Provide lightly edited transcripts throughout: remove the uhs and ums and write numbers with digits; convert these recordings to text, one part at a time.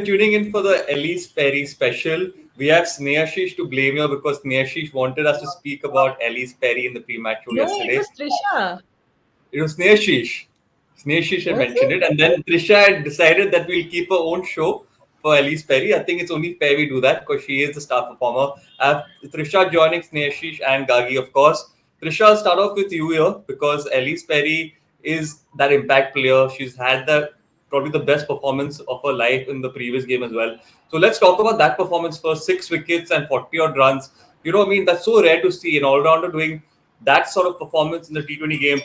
you're tuning in for the Ellyse Perry special. We have Snehashish to blame here because Snehashish wanted us to speak about Ellyse Perry in the pre-match show No, it yesterday. was Trisha. It was Snehashish. Snehashish had Was mentioned it? it, and then Trisha had decided that we'll keep her own show for Ellyse Perry. I think it's only fair we do that because she is the star performer. I have Trisha joining Snehashish and Gagi, of course. Trisha, I'll start off with you here because Ellyse Perry is that impact player. She's had that probably the best performance of her life in the previous game as well. So let's talk about that performance first. 6 wickets and 40 odd runs. You know what I mean? That's so rare to see an all-rounder doing that sort of performance in the T20 game.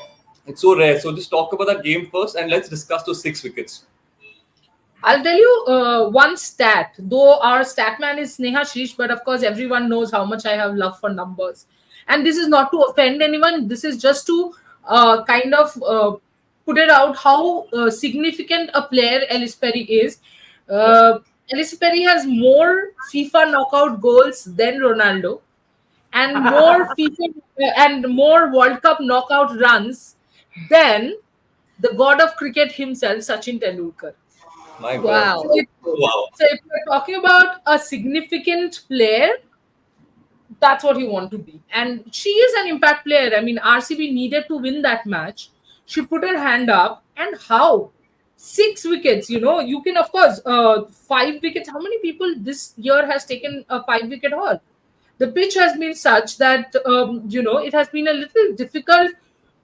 It's so rare. So just talk about that game first and let's discuss those 6 wickets. I'll tell you one stat, though our stat man is Sneha Shrish, but of course, everyone knows how much I have love for numbers. And this is not to offend anyone, this is just to kind of put it out how significant a player Ellyse Perry is. Yeah. Ellyse Perry has more FIFA knockout goals than Ronaldo, and more FIFA and more World Cup knockout runs than the god of cricket himself, Sachin Tendulkar. My God. So Wow. if, Wow. so if we're talking about a significant player, that's what you want to be. And she is an impact player. I mean, RCB needed to win that match. She put her hand up, and how? 6 wickets, you can, of course, 5 wickets. How many people this year has taken a 5 wicket haul? The pitch has been such that, it has been a little difficult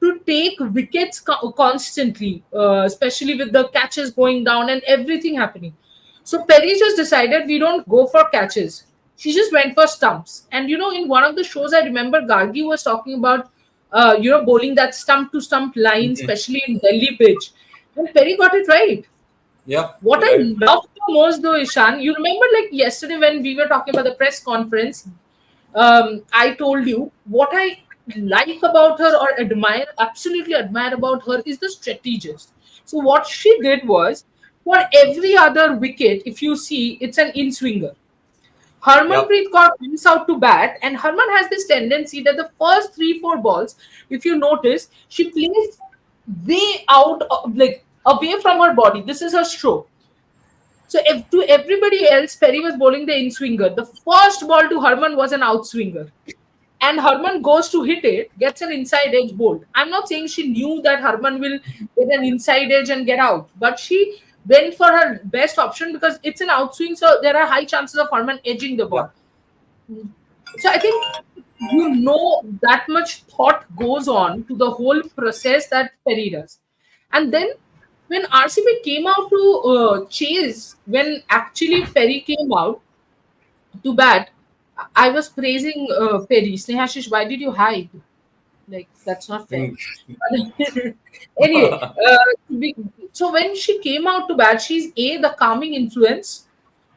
to take wickets constantly, especially with the catches going down and everything happening. So Perry just decided we don't go for catches. She just went for stumps. And in one of the shows, I remember Gargi was talking about, bowling that stump to stump line, Mhm. especially in Delhi pitch. And Perry got it right. Yeah. What You're I right. love the most though, Ishan, you remember like yesterday when we were talking about the press conference, I told you what I like about her or absolutely admire about her is the strategist. So what she did was for every other wicket, if you see, it's an in swinger. Yeah. Harmanpreet Kaur comes out to bat, and Harman has this tendency that the first 3-4 balls, if you notice, she plays way out, like away from her body. This is her stroke. So if to everybody else, Perry was bowling the in swinger. The first ball to Harman was an out swinger. And Harman goes to hit it, gets an inside edge bowled. I'm not saying she knew that Harman will get an inside edge and get out, but she went for her best option because it's an outswing, so there are high chances of Harman edging the Yeah. ball. So I think that much thought goes on to the whole process that Perry does. And then when RCB came out to chase, when actually Perry came out to bat, I was praising Perry. Snehashish, why did you hide? Like, that's not fair. Mm. Anyway, so when she came out to bat, she's the calming influence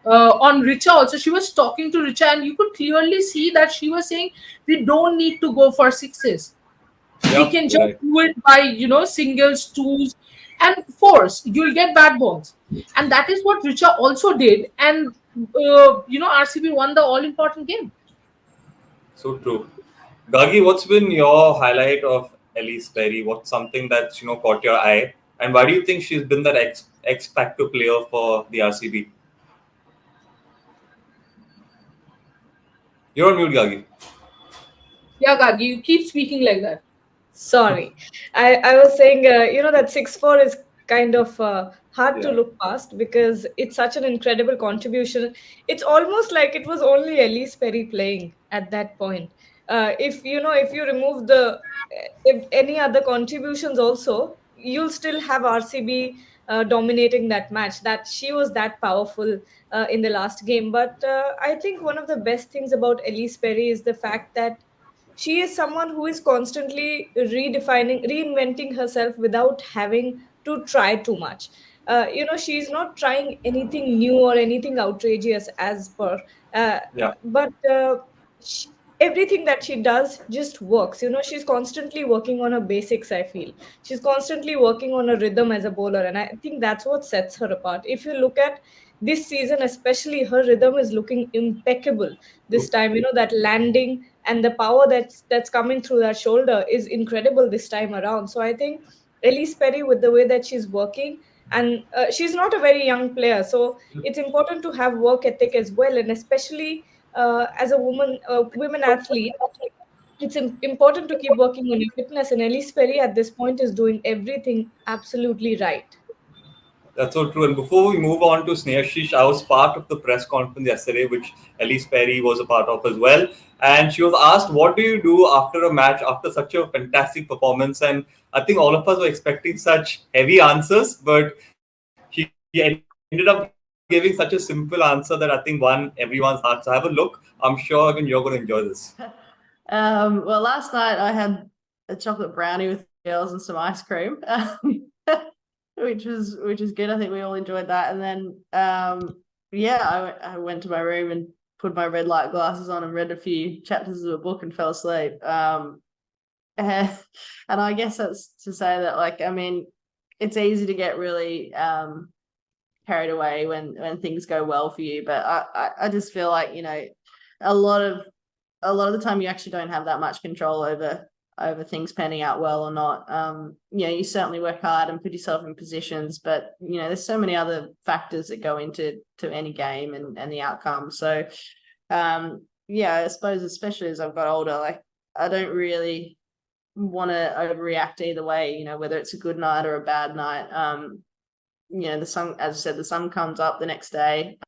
on Richa also. She was talking to Richa, and you could clearly see that she was saying, we don't need to go for sixes. We Yeah. can You're just right. do it by, singles, twos, and fours. You'll get bad balls. And that is what Richa also did. And, RCB won the all important game. So true. Gagi, what's been your highlight of Ellyse Perry? What's something that's caught your eye? And why do you think she's been that X factor player for the RCB? You're on mute, Gagi. Yeah, Gagi, you keep speaking like that. Sorry. I was saying, that 6-4 is kind of hard to Yeah. look past because it's such an incredible contribution. It's almost like it was only Ellyse Perry playing at that point. If you remove if any other contributions also, you'll still have RCB dominating that match. That she was that powerful in the last game. But I think one of the best things about Ellyse Perry is the fact that she is someone who is constantly reinventing herself without having to try too much. She's not trying anything new or anything outrageous as per, uh, Yeah. but sh everything that she does just works. She's constantly working on her basics, I feel. She's constantly working on a rhythm as a bowler, and I think that's what sets her apart. If you look at this season, especially, her rhythm is looking impeccable this True. time. That landing and the power that's coming through that shoulder is incredible this time around. So I think Ellyse Perry, with the way that she's working, And she's not a very young player, so it's important to have work ethic as well, and especially as a women athlete, it's important to keep working on your fitness. And Elise Perry at this point is doing everything absolutely right. That's so true. And before we move on to Sneha, I was part of the press conference yesterday, which Ellyse Perry was a part of as well. And she was asked, "What do you do after a match, after such a fantastic performance?" And I think all of us were expecting such heavy answers, but she ended up giving such a simple answer that I think won everyone's heart. So have a look. I'm sure even you're going to enjoy this. Well, last night I had a chocolate brownie with girls and some ice cream, which was good. I think we all enjoyed that. And then I went to my room and put my red light glasses on and read a few chapters of a book and fell asleep. And I guess that's to say that, like, I mean, it's easy to get really carried away when things go well for you, but I just feel like, you know, a lot of the time you actually don't have that much control over things panning out well or not. You know, you certainly work hard and put yourself in positions, but you know, there's so many other factors that go into any game and the outcome. So I suppose, especially as I've got older, like, I don't really want to overreact either way, you know, whether it's a good night or a bad night. You know, the sun, as I said, the sun comes up the next day.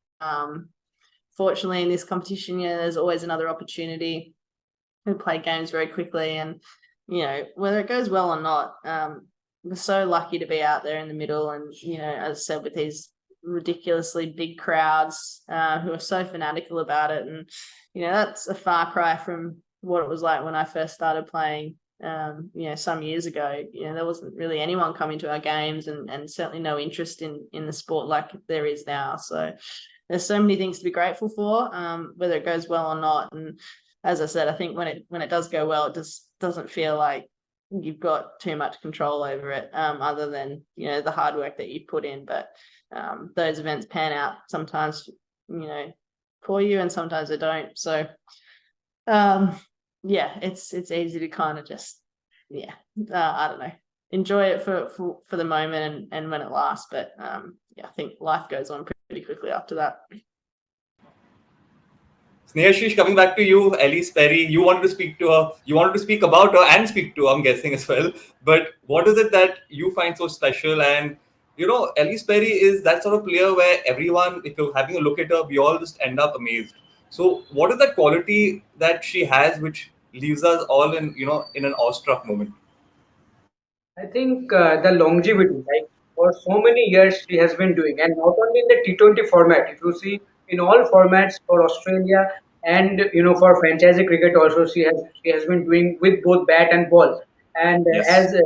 Fortunately, in this competition, you know, there's always another opportunity. We play games very quickly, and you know, whether it goes well or not, we're so lucky to be out there in the middle. And you know, as I said, with these ridiculously big crowds who are so fanatical about it, and you know, that's a far cry from what it was like when I first started playing. You know, some years ago, you know, there wasn't really anyone coming to our games, and certainly no interest in the sport like there is now. So there's so many things to be grateful for, whether it goes well or not. And as I said, I think when it does go well, it just doesn't feel like you've got too much control over it, other than, you know, the hard work that you put in. But those events pan out sometimes, you know, for you, and sometimes they don't. So it's easy to kind of just I don't know, enjoy it for the moment and when it lasts. But I think life goes on pretty quickly after that. Sneha, coming back to you, Ellyse Perry, you wanted to speak to her, you wanted to speak about her and speak to her, I'm guessing as well. But what is it that you find so special? And, you know, Ellyse Perry is that sort of player where everyone, if you're having a look at her, we all just end up amazed. So what is that quality that she has which leaves us all in, you know, in an awestruck moment? I think the longevity, like for so many years she has been doing, and not only in the T20 format. If you see in all formats for Australia, and you know, for franchise cricket also, she has been doing with both bat and ball. And Yes. as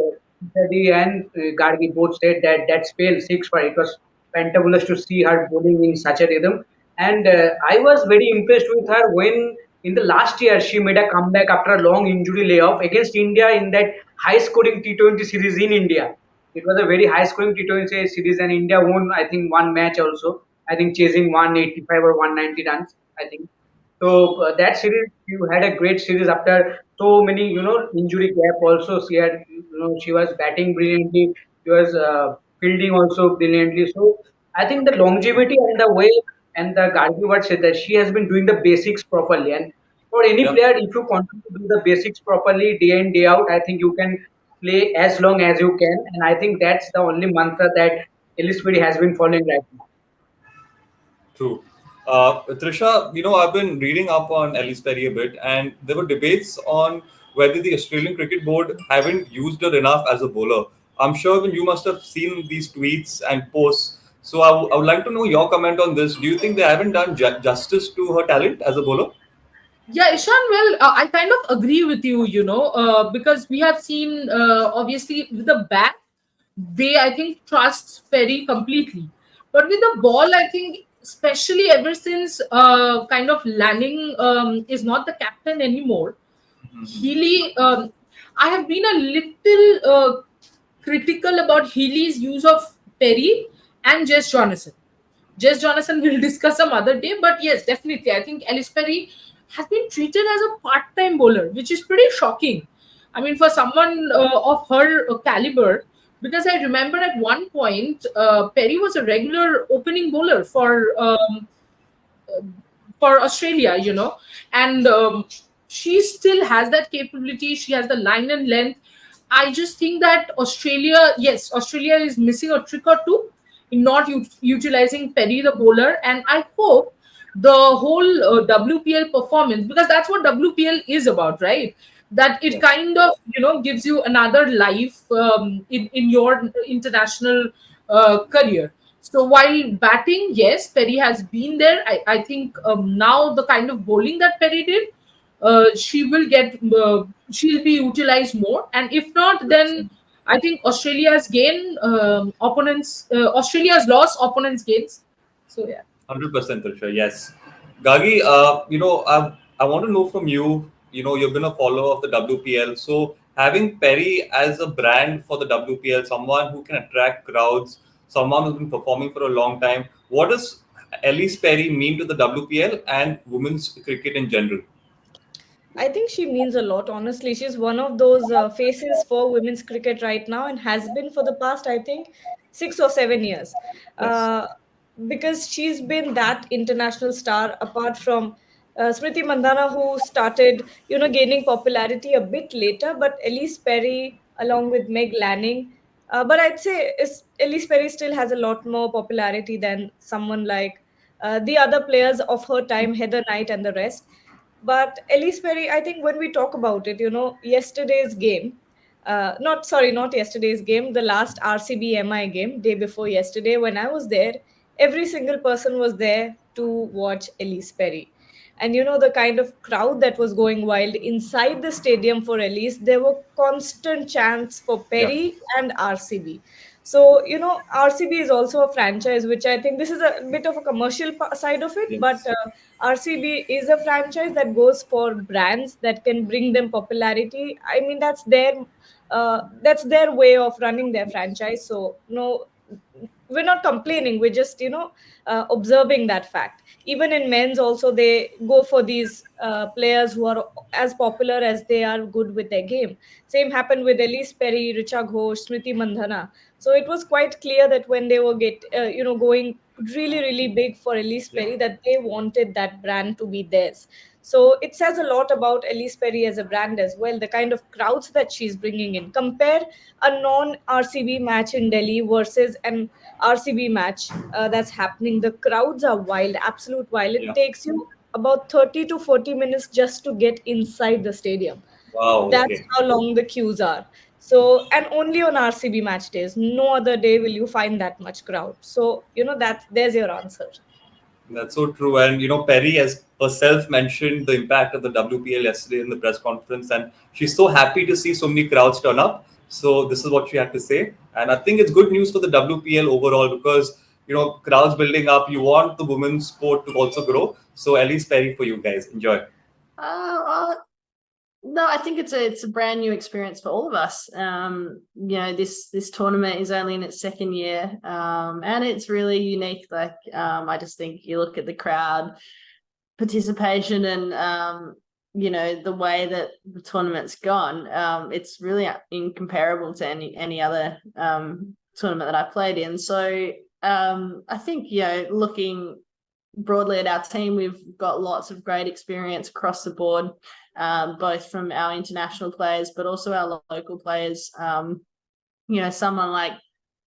Teddy and Gargi both said that spell six for it was fantabulous to see her bowling in such a rhythm. And I was very impressed with her when in the last year she made a comeback after a long injury layoff against India in that high scoring T20 series in India. It was a very high scoring T20 series, and India won, I think, one match also. I think chasing 185 or 190 runs, I think. So that series, you had a great series after so many, you know, injury gap. Also, she had, you know, she was batting brilliantly. She was fielding also brilliantly. So I think the longevity and the way, and the Gargi what said that she has been doing the basics properly. And for any Yep. player, if you continue to do the basics properly day in day out, I think you can play as long as you can. And I think that's the only mantra that Ellis Perry has been following right now. True. Trisha, you know, I've been reading up on Ellyse Perry a bit, and there were debates on whether the Australian Cricket Board haven't used her enough as a bowler. I'm sure even you must have seen these tweets and posts. So I would like to know your comment on this. Do you think they haven't done justice to her talent as a bowler? Yeah, Ishan, well, I kind of agree with you, because we have seen, obviously, with the bat, they, I think, trusts Perry completely. But with the ball, I think, especially ever since kind of Lanning is not the captain anymore, Healy, I have been a little critical about Healy's use of Perry and Jess Jonathan. Jess Jonathan will discuss some other day, but yes, definitely. I think Ellyse Perry has been treated as a part-time bowler, which is pretty shocking. I mean, for someone of her caliber because I remember at one point Perry was a regular opening bowler for Australia, and she still has that capability. She has the line and length. I just think that Australia is missing a trick or two in not utilizing Perry the bowler, and I hope the whole WPL performance, because that's what WPL is about, right? That it kind of gives you another life in your international career. So while batting, yes, Perry has been there. I think now the kind of bowling that Perry did, she'll be utilized more. And if not, then I think Australia's gain opponents. Australia's loss, opponents gains. So yeah. 100%, Trisha. Yes. Gagi, I want to know from you, you've been a follower of the WPL. So having Perry as a brand for the WPL, someone who can attract crowds, someone who's been performing for a long time, what does Ellyse Perry mean to the WPL and women's cricket in general? I think she means a lot, honestly. She's one of those faces for women's cricket right now and has been for the past, I think, 6 or 7 years. Yes. Uh, because she's been that international star apart from Smriti Mandhana, who started, gaining popularity a bit later, but Ellyse Perry, along with Meg Lanning. But I'd say Ellyse Perry still has a lot more popularity than someone like the other players of her time, Heather Knight and the rest. But Elise Perry, I think when we talk about it, yesterday's game, not yesterday's game, the last RCB MI game, day before yesterday, when I was there, every single person was there to watch Elise Perry. And the kind of crowd that was going wild inside the stadium for Elise, there were constant chants for Yeah. Perry and RCB. So, RCB is also a franchise, which I think this is a bit of a commercial side of it, but Yes. RCB is a franchise that goes for brands that can bring them popularity. I mean, that's their way of running their franchise. So no, we're not complaining. We're just observing that fact. Even in men's, also they go for these players who are as popular as they are good with their game. Same happened with Elise Perry, Richa Ghosh, Smriti Mandhana. So it was quite clear that when they were going really really big for Elise Yeah. Perry, that they wanted that brand to be theirs. So it says a lot about Elise Perry as a brand as well, the kind of crowds that she's bringing in. Compare a non RCB match in Delhi versus an RCB match that's happening. The crowds are wild, absolute wild. It Yeah. takes you about 30 to 40 minutes just to get inside the stadium. Wow. That's Okay. how long the queues are. So, and only on RCB match days, no other day will you find that much crowd. So, there's your answer. That's so true. And Perry has herself mentioned the impact of the WPL yesterday in the press conference, and she's so happy to see so many crowds turn up. So this is what she had to say, and I think it's good news for the WPL overall because crowds building up. You want the women's sport to also grow. So Ellyse Perry for you guys. Enjoy. No, I think it's a brand new experience for all of us. This tournament is only in its second year, and it's really unique. Like, I just think you look at the crowd participation and the way that the tournament's gone. It's really incomparable to any other tournament that I played in. So I think looking broadly at our team, we've got lots of great experience across the board, both from our international players, but also our local players. Someone like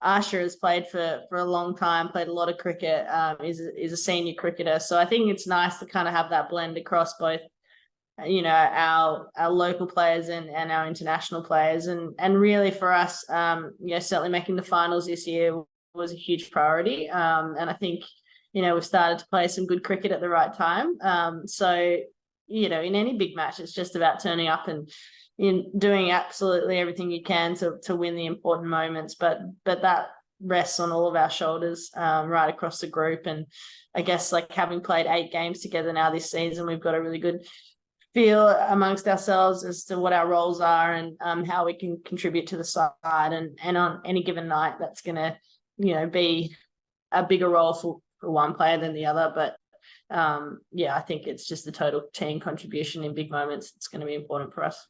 Asha has played for a long time, played a lot of cricket, is a senior cricketer. So I think it's nice to kind of have that blend across both, our local players and our international players. And really for us, certainly making the finals this year was a huge priority. And I think, we've started to play some good cricket at the right time. So, in any big match, it's just about turning up and doing absolutely everything you can to win the important moments. But that rests on all of our shoulders right across the group. And I guess like having played 8 games together now this season, we've got a really good feel amongst ourselves as to what our roles are and how we can contribute to the side. And on any given night, that's going to, be a bigger role for one player than the other. But I think it's just the total team contribution in big moments. It's going to be important for us.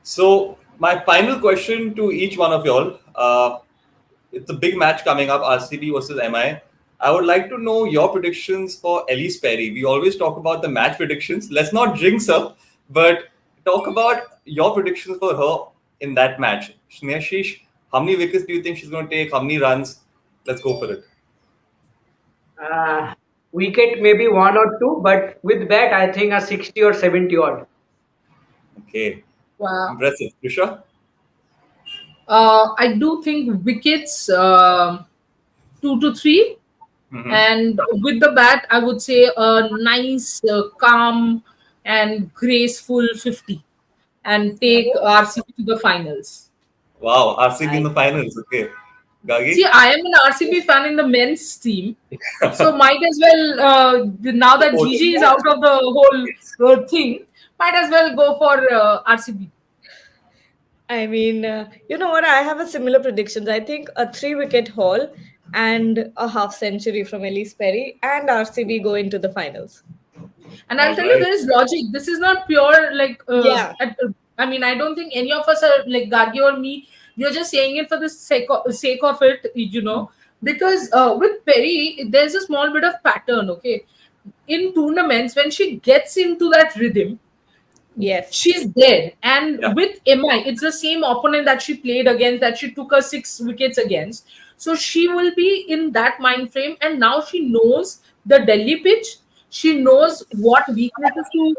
So my final question to each one of y'all. It's a big match coming up, RCB versus MI. I would like to know your predictions for Ellyse Perry. We always talk about the match predictions. Let's not jinx her, but talk about your predictions for her in that match. Sneashish, how many wickets do you think she's going to take? How many runs? Let's go for it. Wicket maybe one or two, but with bat I think a 60 or 70 odd. Okay, Wow. impressive. Trisha? I do think wickets 2 to 3. Mhm. And with the bat, I would say a nice, calm, and graceful 50, and take RCB to the finals. Wow, RCB in the Nice. finals. Okay. See, Gagi? I am an RCB fan in the men's team, so might as well, now that Supporting Gigi is that. out of the whole thing, might as well go for RCB. I mean, you know what? I have a similar predictions. I think a 3 wicket haul and a half century from Ellyse Perry and RCB go into the finals. And I'll All tell you, right. there is logic. This is not pure like. Yeah. I mean, I don't think any of us are like Gargi or me. We're just saying it for the sake of it, because with Perry, there's a small bit of pattern. Okay, in tournaments, when she gets into that rhythm, Yes. she's dead. And Yeah. with MI, it's the same opponent that she played against, that she took her 6 wickets against. So she will be in that mind frame, and now she knows the Delhi pitch. She knows what weaknesses to,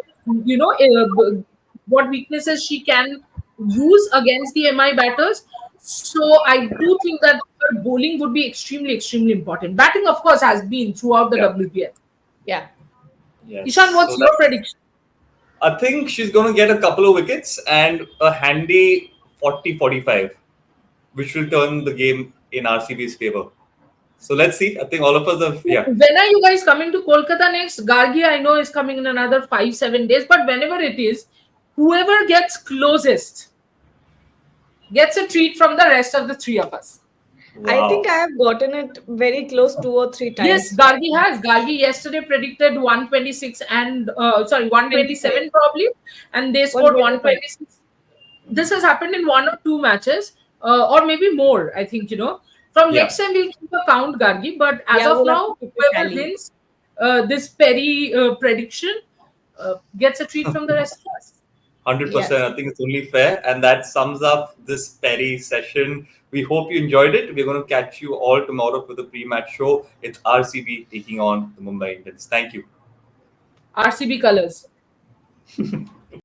what weaknesses she can use against the MI batters. So I do think that her bowling would be extremely, extremely important. Batting, of course, has been throughout the Yeah. WPL. Yeah. Yes. Ishan, what's So your that's, prediction? I think she's going to get a couple of wickets and a handy 40-45, which will turn the game in RCB's favor. So let's see. I think all of us have, yeah. When are you guys coming to Kolkata next? Gargi, I know, is coming in another 5-7 days, but whenever it is, whoever gets closest gets a treat from the rest of the three of us. I Wow. think I have gotten it very close 2 or 3 Yes, times. Gargi has. Gargi yesterday predicted 126 and 127 probably, and they scored 125. 126. This has happened in 1 or 2 matches, or maybe more. I think From Yeah. next time we'll keep a count, Gargi. But as Yeah, of we'll have to now, keep a whoever tally. wins this Perry prediction gets a treat from the rest of us. 100%. Yes. I think it's only fair. And that sums up this Perry session. We hope you enjoyed it. We're going to catch you all tomorrow for the pre-match show. It's RCB taking on the Mumbai Indians. Thank you. RCB colors.